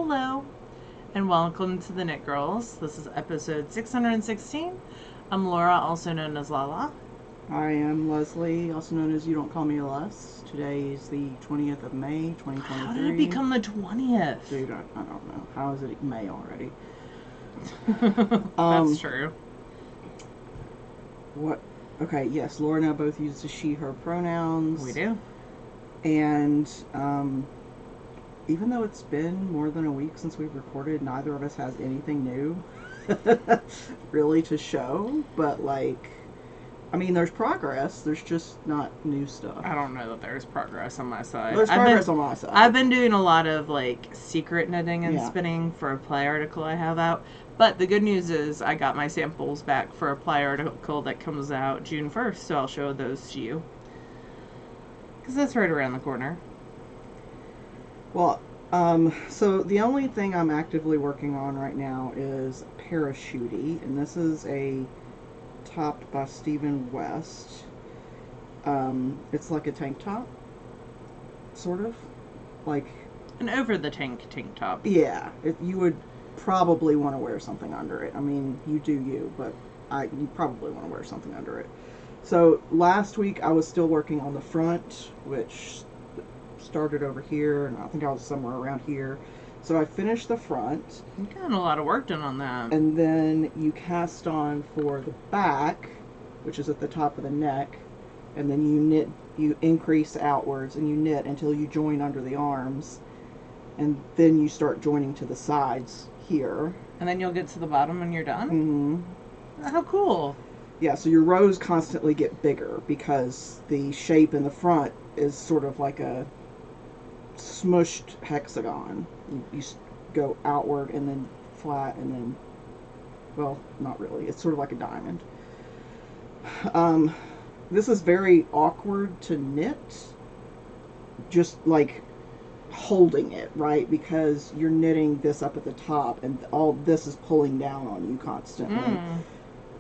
Hello, and welcome to the Knit Girls. This is episode 616. I'm Laura, also known as Lala. I am Leslie, also known as You Don't Call Me Les. Today is the 20th of May, 2023. How did it become the 20th? Dude, I don't know. How is it May already? That's true. What? Okay, yes, Laura and I both use the she, her pronouns. We do. And, even though it's been more than a week since we've recorded, neither of us has anything new really to show. But, there's progress. There's just not new stuff. I don't know that there's progress on my side. There's progress on my side. I've been doing a lot of, secret knitting and spinning for a play article I have out. But the good news is I got my samples back for a play article that comes out June 1st, so I'll show those to you. Because that's right around the corner. Well, so the only thing I'm actively working on right now is Parachuty, and this is a top by Stephen West. It's like a tank top, sort of, an over the tank top. Yeah, you would probably want to wear something under it. I mean, you do you, but you probably want to wear something under it. So last week I was still working on the front, which started over here, and I think I was somewhere around here. So I finished the front. You got a lot of work done on that. And then you cast on for the back, which is at the top of the neck, and then you increase outwards, and you knit until you join under the arms, and then you start joining to the sides here. And then you'll get to the bottom when you're done? Mm-hmm. How cool. Yeah, so your rows constantly get bigger because the shape in the front is sort of like a smushed hexagon. You go outward and then flat and then, well, not really. It's sort of like a diamond. This is very awkward to knit, just like holding it, right? Because you're knitting this up at the top and all this is pulling down on you constantly.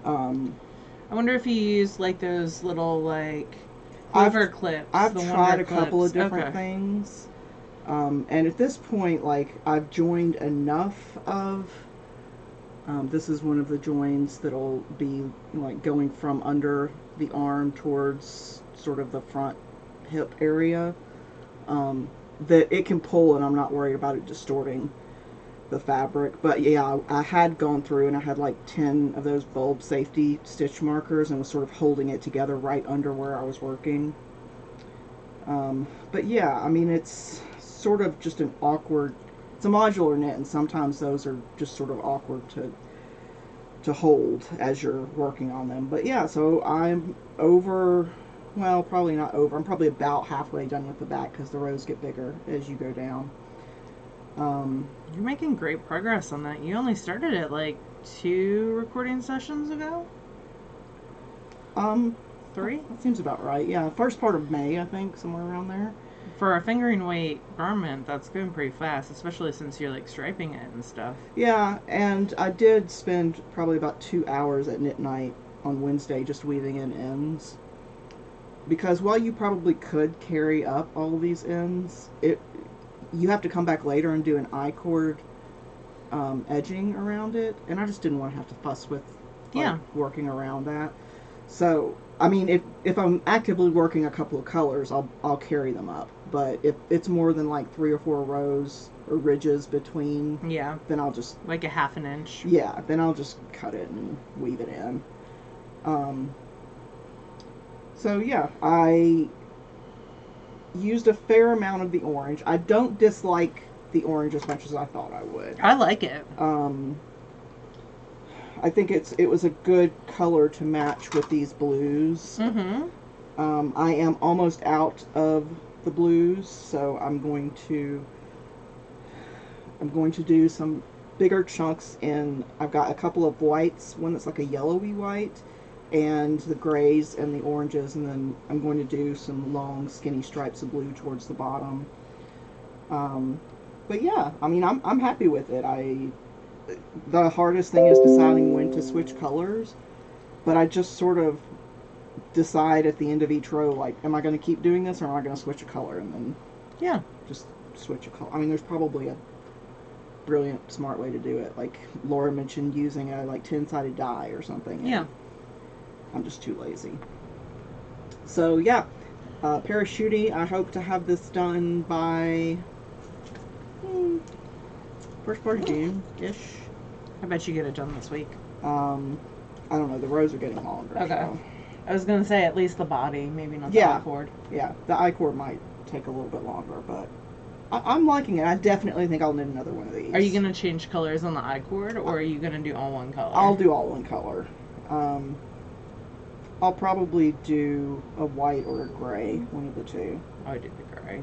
I wonder if you use those little clever clips. I've tried a couple of different things. And at this point, I've joined enough of, this is one of the joins that'll be going from under the arm towards sort of the front hip area, that it can pull and I'm not worried about it distorting the fabric. But yeah, I had gone through and I had 10 of those bulb safety stitch markers and was sort of holding it together right under where I was working. But yeah, I mean, it's sort of just an awkward, it's a modular knit, and sometimes those are just sort of awkward to hold as you're working on them. But yeah, so I'm over, well, probably not over, I'm probably about halfway done with the back because the rows get bigger as you go down. You're making great progress on that. You only started it 2 recording sessions ago? 3? That seems about right. Yeah, first part of May, I think, somewhere around there. For a fingering weight garment, that's going pretty fast, especially since you're striping it and stuff. Yeah, and I did spend probably about 2 hours at knit night on Wednesday just weaving in ends. Because while you probably could carry up all of these ends, you have to come back later and do an I-cord edging around it, and I just didn't want to have to fuss with working around that. So, I mean, if I'm actively working a couple of colors, I'll carry them up. But if it's more than 3 or 4 rows or ridges between, then I'll just a half an inch. Yeah, then I'll just cut it and weave it in. So yeah, I used a fair amount of the orange. I don't dislike the orange as much as I thought I would. I like it. I think it was a good color to match with these blues. I am almost out of the blues, so I'm going to do some bigger chunks in. I've got a couple of whites, one that's like a yellowy white, and the grays and the oranges, and then I'm going to do some long skinny stripes of blue towards the bottom. But yeah, I mean, I'm happy with it. The hardest thing is deciding when to switch colors, but I just sort of decide at the end of each row, am I going to keep doing this or am I going to switch a color, and then just switch a color. I mean, there's probably brilliant, smart way to do it. Like Laura mentioned, using a like 10-sided die or something. Yeah. I'm just too lazy. So yeah, parachuting. I hope to have this done by first part of June-ish. I bet you get it done this week. I don't know. The rows are getting longer. Okay. So. I was gonna say at least the body, maybe not the I-cord. Yeah, the I-cord might take a little bit longer, but I'm liking it. I definitely think I'll need another one of these. Are you gonna change colors on the I-cord, or are you gonna do all one color? I'll do all one color. I'll probably do a white or a gray, one of the two. I would do the gray.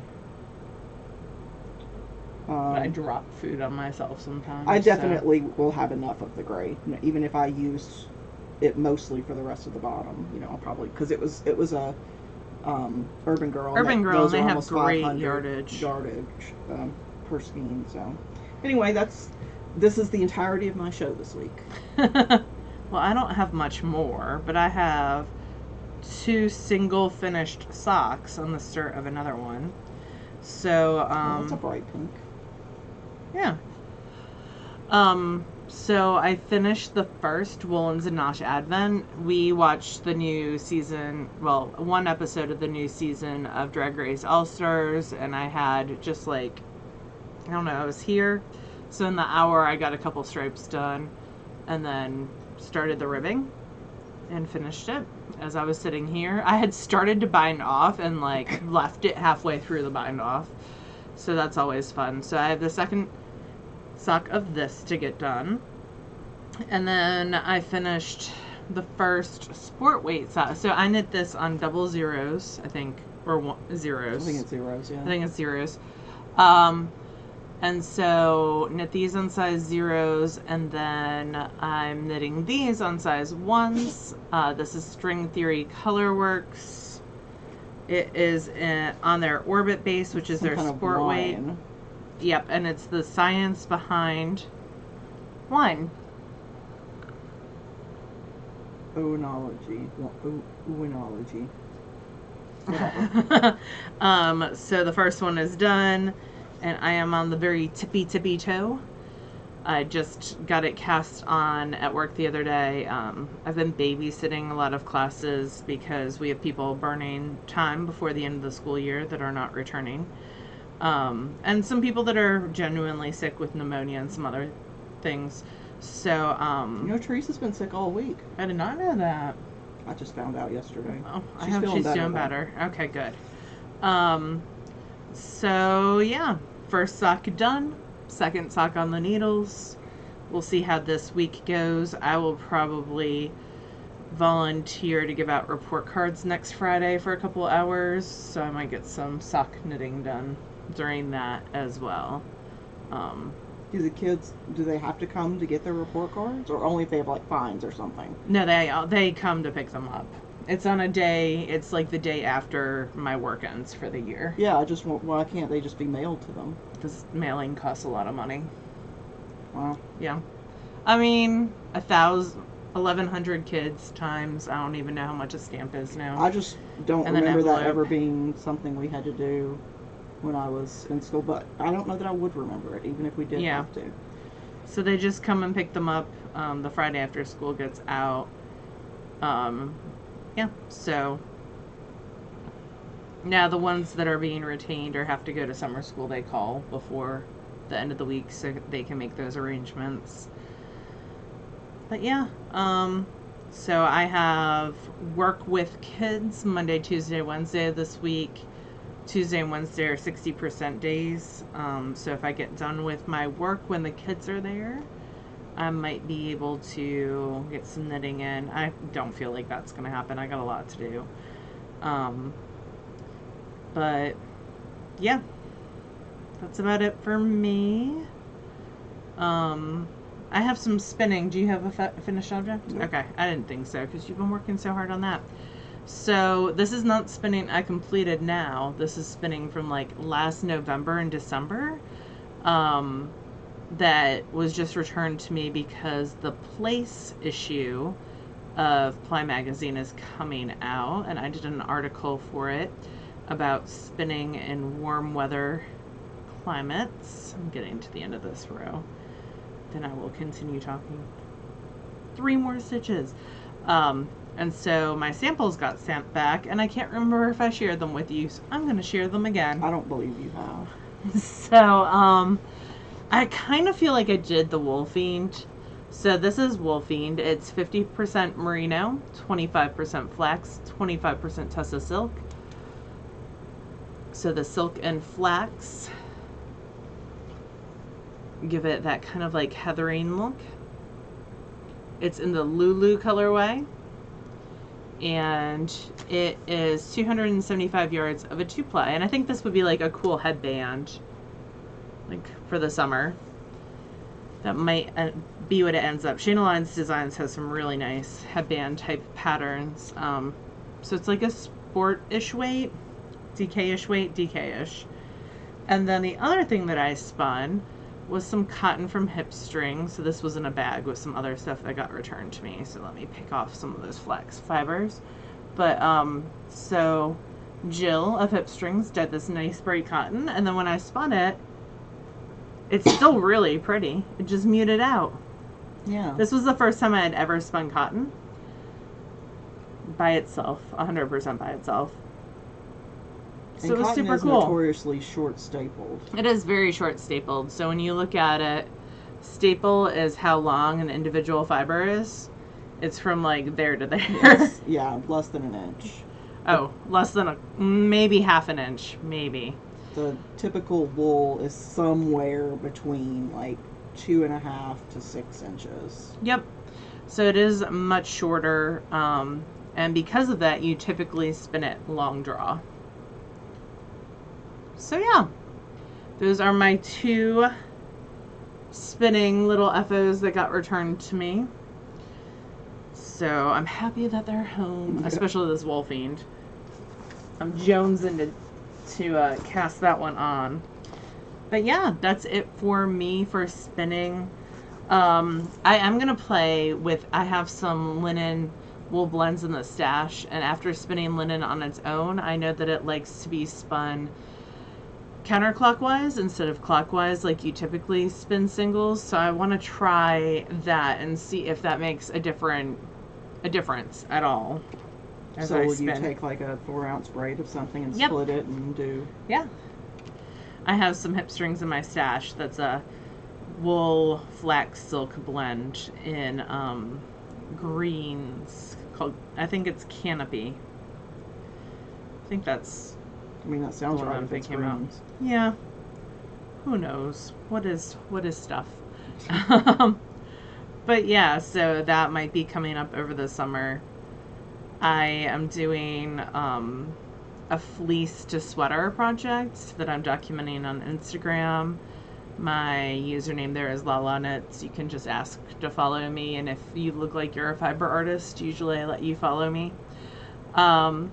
I drop food on myself sometimes. I definitely will have enough of the gray, even if I used it mostly for the rest of the bottom. You know, I'll probably, because it was a Urban Girl. Urban Girl, and they have great yardage per skein. So anyway, this is the entirety of my show this week. Well, I don't have much more, but I have 2 single finished socks on the start of another one. So that's a bright pink. Yeah. So I finished the first Woolens and Nosh Advent. We watched the new season, well, one episode of the new season of Drag Race All-Stars, and I had just like, I don't know, I was here. So in the hour I got a couple stripes done, and then started the ribbing and finished it as I was sitting here. I had started to bind off and like left it halfway through the bind off. So that's always fun. So I have the second sock of this to get done. And then I finished the first sport weight sock. So I knit this on double zeros, I think, or zeros. I think it's zeros, yeah. I think it's zeros. And so knit these on size zeros, and then I'm knitting these on size ones. This is String Theory Colorworks. It is on their Orbit base, which is their sport weight. Yep, and it's the science behind wine. Oonology. So the first one is done, and I am on the very tippy toe. I just got it cast on at work the other day. I've been babysitting a lot of classes because we have people burning time before the end of the school year that are not returning. And some people that are genuinely sick with pneumonia and some other things. So, you know, Teresa's been sick all week. I did not know that. I just found out yesterday. Oh, I hope she's doing better. Okay, good. So yeah, first sock done, second sock on the needles. We'll see how this week goes. I will probably volunteer to give out report cards next Friday for a couple hours, so I might get some sock knitting done during that as well. Do the kids, do they have to come to get their report cards, or only if they have like fines or something? No, they come to pick them up. It's on a day, it's like the day after my work ends for the year. Yeah, why can't they just be mailed to them? Because mailing costs a lot of money. Wow. Yeah. I mean, 1,100 kids times, I don't even know how much a stamp is now. I just don't remember that ever being something we had to do when I was in school, but I don't know that I would remember it, even if we did have to. So they just come and pick them up the Friday after school gets out. Yeah, so now the ones that are being retained or have to go to summer school, they call before the end of the week so they can make those arrangements. But yeah, so I have work with kids Monday, Tuesday, Wednesday this week. Tuesday and Wednesday are 60% days. So if I get done with my work when the kids are there, I might be able to get some knitting in. I don't feel like that's going to happen. I got a lot to do. But yeah, that's about it for me. I have some spinning. Do you have a finished object? No. Okay, I didn't think so because you've been working so hard on that. So this is not spinning I completed now. This is spinning from like last November and December. That was just returned to me because the Place issue of Ply Magazine is coming out, and I did an article for it about spinning in warm weather climates. I'm getting to the end of this row. Then I will continue talking. 3 more stitches. And so my samples got sent back, and I can't remember if I shared them with you, so I'm going to share them again. I don't believe you have. So, I kind of feel like I did the Wool Fiend. So this is Wool Fiend. It's 50% merino, 25% flax, 25% Tussa silk. So the silk and flax give it that kind of like heatherine look. It's in the Lulu colorway, and it is 275 yards of a 2-ply, and I think this would be like a cool headband, like for the summer. That might be what it ends up. Shayna Lyons Designs has some really nice headband type patterns. So it's like a sport-ish weight, DK-ish weight, DK-ish. And then the other thing that I spun was some cotton from Hip String. So this was in a bag with some other stuff that got returned to me. So let me pick off some of those flax fibers. But so Jill of Hip Strings did this nice bright cotton, and then when I spun it, it's still really pretty. It just muted out. Yeah. This was the first time I had ever spun cotton by itself, 100% by itself. So it was super cool. Notoriously short stapled. It is very short stapled. So when you look at it, staple is how long an individual fiber is. It's from like there to there. Yes. Yeah, less than an inch. Oh, less than maybe half an inch, maybe. The typical wool is somewhere between like 2.5 to 6 inches. Yep. So it is much shorter, and because of that, you typically spin it long draw. So yeah, those are my 2 spinning little FOs that got returned to me. So I'm happy that they're home, especially this Wool Fiend. I'm jonesing to cast that one on. But yeah, that's it for me for spinning. I am going to play with, I have some linen wool blends in the stash, and after spinning linen on its own, I know that it likes to be spun counterclockwise instead of clockwise like you typically spin singles. So I want to try that and see if that makes a difference at all. So would you take like a 4-ounce braid of something and split it and do... Yeah. I have some Hip Strings in my stash that's a wool flax silk blend in greens called, I think it's Canopy. I think that's... I mean, that sounds right if it's greens. Yeah. Who knows? What is stuff? But yeah, so that might be coming up over the summer. I am doing a fleece to sweater project that I'm documenting on Instagram. My username there is LalaKnits. You can just ask to follow me, and if you look like you're a fiber artist, usually I let you follow me. And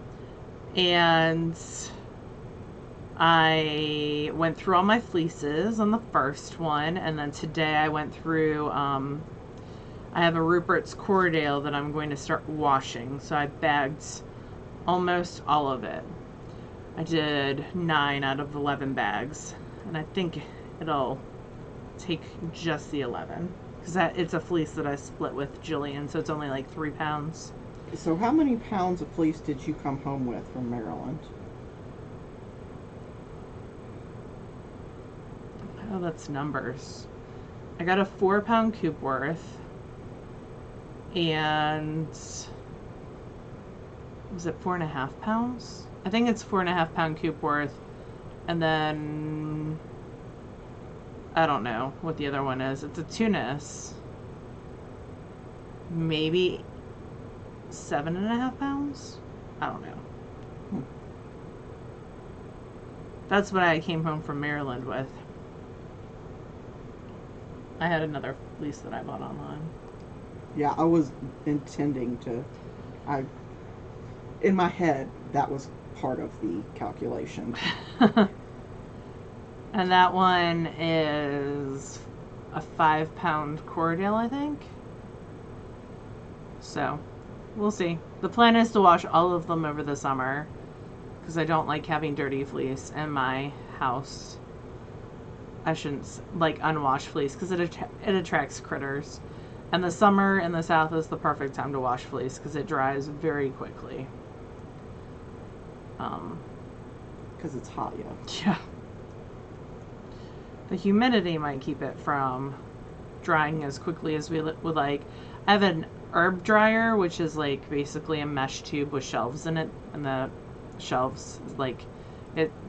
I went through all my fleeces on the first one, and then today I went through, I have a Rupert's Cordale that I'm going to start washing, so I bagged almost all of it. I did 9 out of 11 bags, and I think it'll take just the 11, because it's a fleece that I split with Jillian, so it's only like 3 pounds. So how many pounds of fleece did you come home with from Maryland? Oh, that's numbers. I got a 4-pound coop worth, and was it 4.5 pounds? I think it's 4.5 pound coop worth, and then I don't know what the other one is. It's a Tunis. Maybe 7.5 pounds? I don't know. That's what I came home from Maryland with. I had another fleece that I bought online. Yeah, I was intending to... in my head, that was part of the calculation. And that one is a 5-pound Cordale, I think. So, we'll see. The plan is to wash all of them over the summer, because I don't like having dirty fleece in my house. I shouldn't, like, unwashed fleece, because it attracts critters. And the summer in the South is the perfect time to wash fleece, because it dries very quickly. Because it's hot, yeah. Yeah. The humidity might keep it from drying as quickly as we would like. I have an herb dryer, which is like basically a mesh tube with shelves in it, and the shelves, like,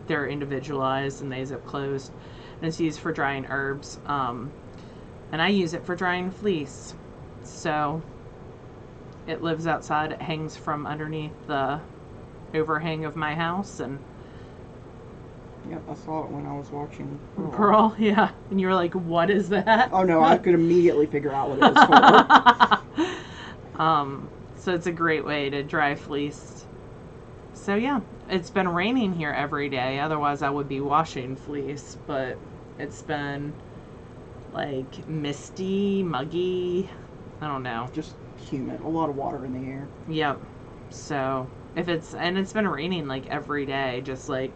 they're individualized and they zip closed, and it's used for drying herbs. And I use it for drying fleece. So it lives outside. It hangs from underneath the overhang of my house, and yep, I saw it when I was watching Pearl. Yeah, and you were like, "What is that?" Oh no, I could immediately figure out what it was for. So it's a great way to dry fleece. So yeah, it's been raining here every day. Otherwise, I would be washing fleece, but it's been like misty, muggy. I don't know. Just humid. A lot of water in the air. Yep. So it's been raining like every day, just like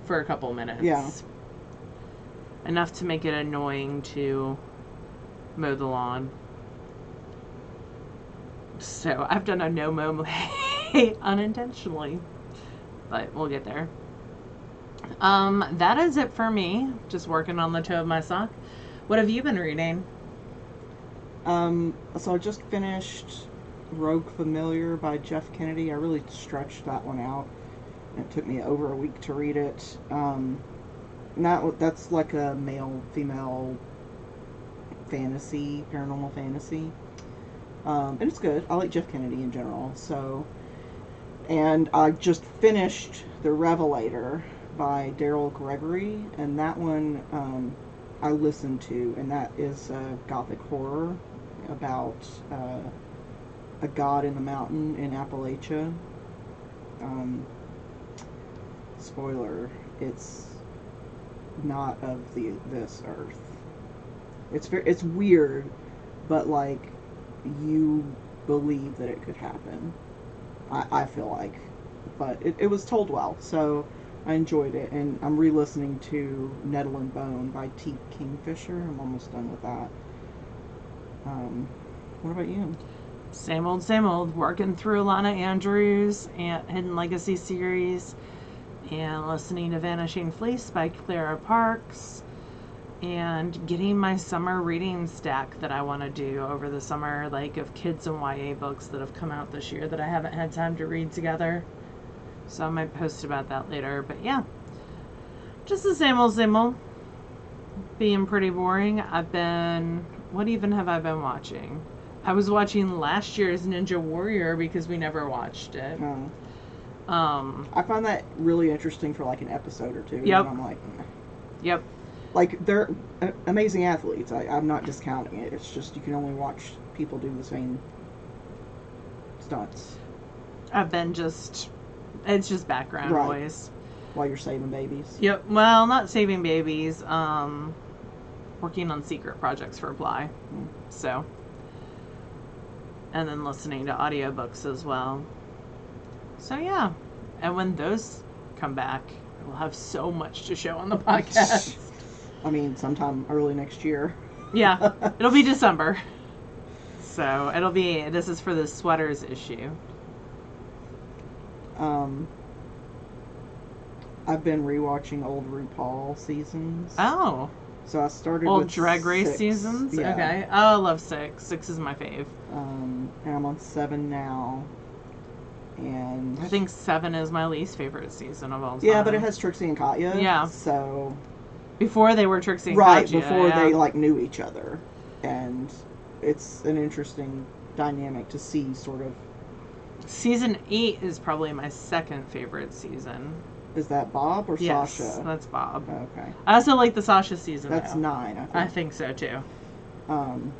for a couple minutes. Yeah. Enough to make it annoying to mow the lawn. So I've done a no-mow unintentionally, but we'll get there. That is it for me. Just working on the toe of my sock. What have you been reading? So I just finished Rogue Familiar by Jeff Kennedy. I really stretched that one out. It took me over a week to read it. That's like a male-female fantasy, paranormal fantasy. And it's good. I like Jeff Kennedy in general. So, and I just finished The Revelator by Daryl Gregory, and that one I listened to, and that is gothic horror about a god in the mountain in Appalachia. Spoiler, it's not of this earth. It's weird, but like you believe that it could happen. I feel like, but it was told well, so I enjoyed it, and I'm re-listening to Nettle and Bone by T. Kingfisher. I'm almost done with that. What about you? Same old, working through Lana Andrews and Hidden Legacy series, and listening to Vanishing Fleece by Clara Parks, and getting my summer reading stack that I want to do over the summer, like of kids and YA books that have come out this year that I haven't had time to read together. So I might post about that later, but yeah. Just the same old. Being pretty boring. What even have I been watching? I was watching last year's Ninja Warrior because we never watched it. I find that really interesting for like an episode or two. Yep. And I'm like, Yep. Like, they're amazing athletes. I'm not discounting it. It's just you can only watch people do the same stunts. It's just background noise. While you're saving babies. Yep. Well, not saving babies. Working on secret projects for Bly. So. And then listening to audiobooks as well. So yeah. And when those come back, we'll have so much to show on the podcast. I mean, sometime early next year. Yeah. It'll be December. So this is for the sweaters issue. I've been rewatching old RuPaul seasons. Oh. So I started old with Drag Race 6. seasons? Yeah. Okay. Oh, I love 6. 6 is my fave. And I'm on 7 now. And I think 7 is my least favorite season of all time. Yeah, but it has Trixie and Katya. Yeah. So before they were Trixie and Katya. Katya. Before they like knew each other. And it's an interesting dynamic to see sort of. Season 8 is probably my second favorite season. Is that Bob or yes, Sasha? That's Bob. Okay. I also like the Sasha season. That's though. 9, I think so too.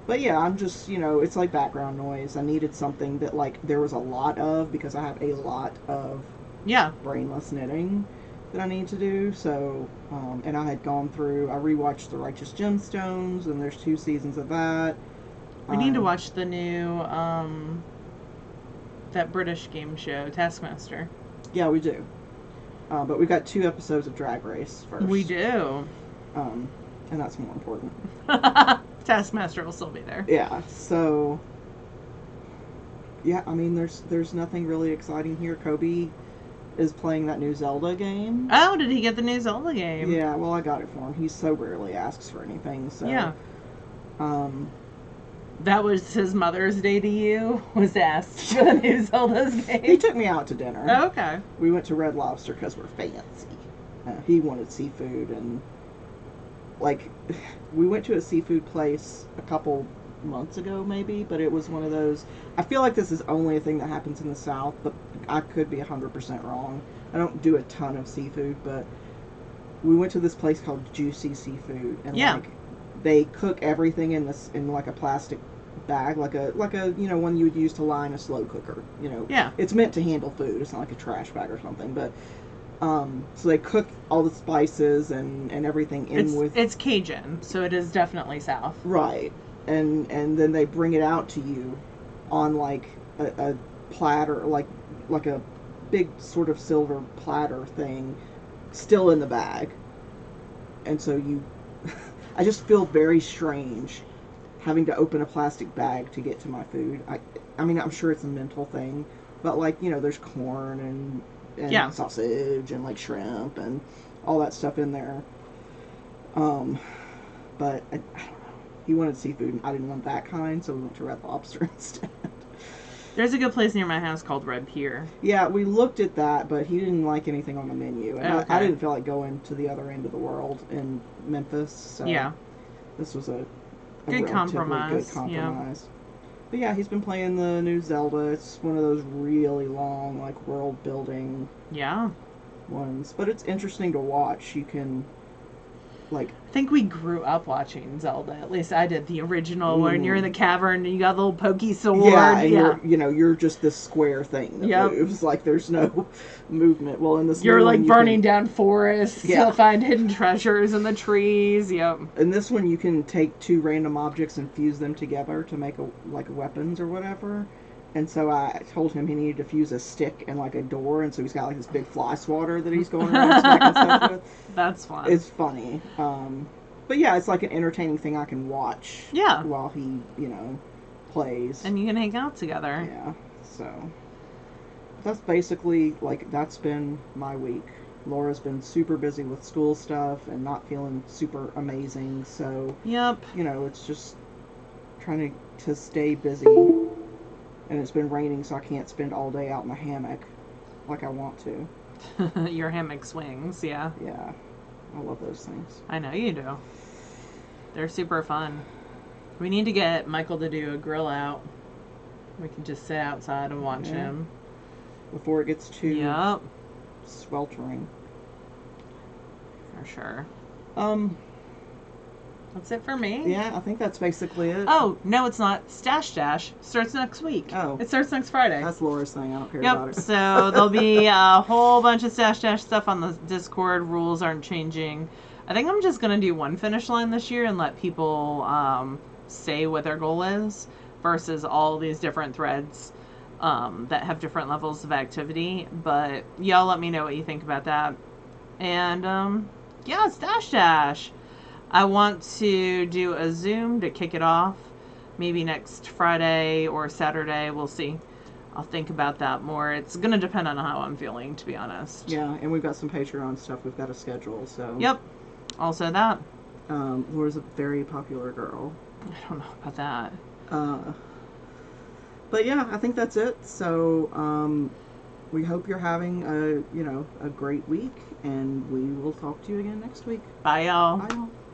But yeah, I'm just, it's like background noise. I needed something that like there was a lot of, because I have a lot of brainless knitting that I need to do. So, and I had gone through, I rewatched The Righteous Gemstones, and there's 2 seasons of that. We need to watch the new, that British game show, Taskmaster. Yeah, we do. But we've got 2 episodes of Drag Race first. We do. and that's more important. Taskmaster will still be there. Yeah, so yeah, I mean, there's nothing really exciting here. Kobe is playing that new Zelda game. Oh, did he get the new Zelda game? Yeah, well, I got it for him. He so rarely asks for anything, so yeah. Um, that was his Mother's Day to you, was asked for the new Zelda's game. He took me out to dinner. Oh, okay. We went to Red Lobster because we're fancy. He wanted seafood, and like, we went to a seafood place a couple months ago maybe, but it was one of those, I feel like this is only a thing that happens in the South, but I could be 100% wrong. I don't do a ton of seafood, but we went to this place called Juicy Seafood, and yeah. like, they cook everything in this in like a plastic bag, like a one you would use to line a slow cooker. Yeah. It's meant to handle food. It's not like a trash bag or something, but so they cook all the spices and everything it's Cajun, so it is definitely South. Right. And then they bring it out to you on like a platter, like a big sort of silver platter thing, still in the bag. And so I just feel very strange having to open a plastic bag to get to my food. I mean, I'm sure it's a mental thing, but like, there's corn and sausage and like shrimp and all that stuff in there. But I don't know. He wanted seafood and I didn't want that kind, so we went to Red Lobster instead. There's a good place near my house called Red Pier. Yeah, we looked at that, but he didn't like anything on the menu. And okay. I didn't feel like going to the other end of the world in Memphis. So yeah. This was a good compromise. Good compromise. Yeah. But yeah, he's been playing the new Zelda. It's one of those really long, like, world building ones. But it's interesting to watch. You can, like... I think we grew up watching Zelda. At least I did. The original, when you're in the cavern and you got the little pokey sword. Yeah, and you're just this square thing that moves. Like, there's no movement. Well, in this you're like burning down forests to find hidden treasures in the trees. Yep. In this one, you can take two random objects and fuse them together to make weapons or whatever. And so I told him he needed to fuse a stick and like a door, and so he's got like this big fly swatter that he's going around smacking stuff with. That's fun. It's funny. But yeah, it's like an entertaining thing I can watch. Yeah. While he, plays. And you can hang out together. Yeah. So that's basically that's been my week. Laura's been super busy with school stuff and not feeling super amazing. So yep. It's just trying to stay busy. And it's been raining, so I can't spend all day out in the hammock like I want to. Your hammock swings, yeah. Yeah. I love those things. I know you do. They're super fun. We need to get Michael to do a grill out. We can just sit outside and watch him. Before it gets too sweltering. For sure. That's it for me. Yeah, I think that's basically it. Oh, no, it's not. Stash Dash starts next week. Oh. It starts next Friday. That's Laura's thing. I don't care about it. So there'll be a whole bunch of Stash Dash stuff on the Discord. Rules aren't changing. I think I'm just going to do one finish line this year and let people say what their goal is versus all these different threads that have different levels of activity. But y'all let me know what you think about that. And Stash Dash. I want to do a Zoom to kick it off. Maybe next Friday or Saturday. We'll see. I'll think about that more. It's going to depend on how I'm feeling, to be honest. Yeah, and we've got some Patreon stuff we've got to schedule, so... Yep. Also that. Laura's a very popular girl. I don't know about that. But yeah, I think that's it. So, we hope you're having a great week, and we will talk to you again next week. Bye, y'all. Bye, y'all.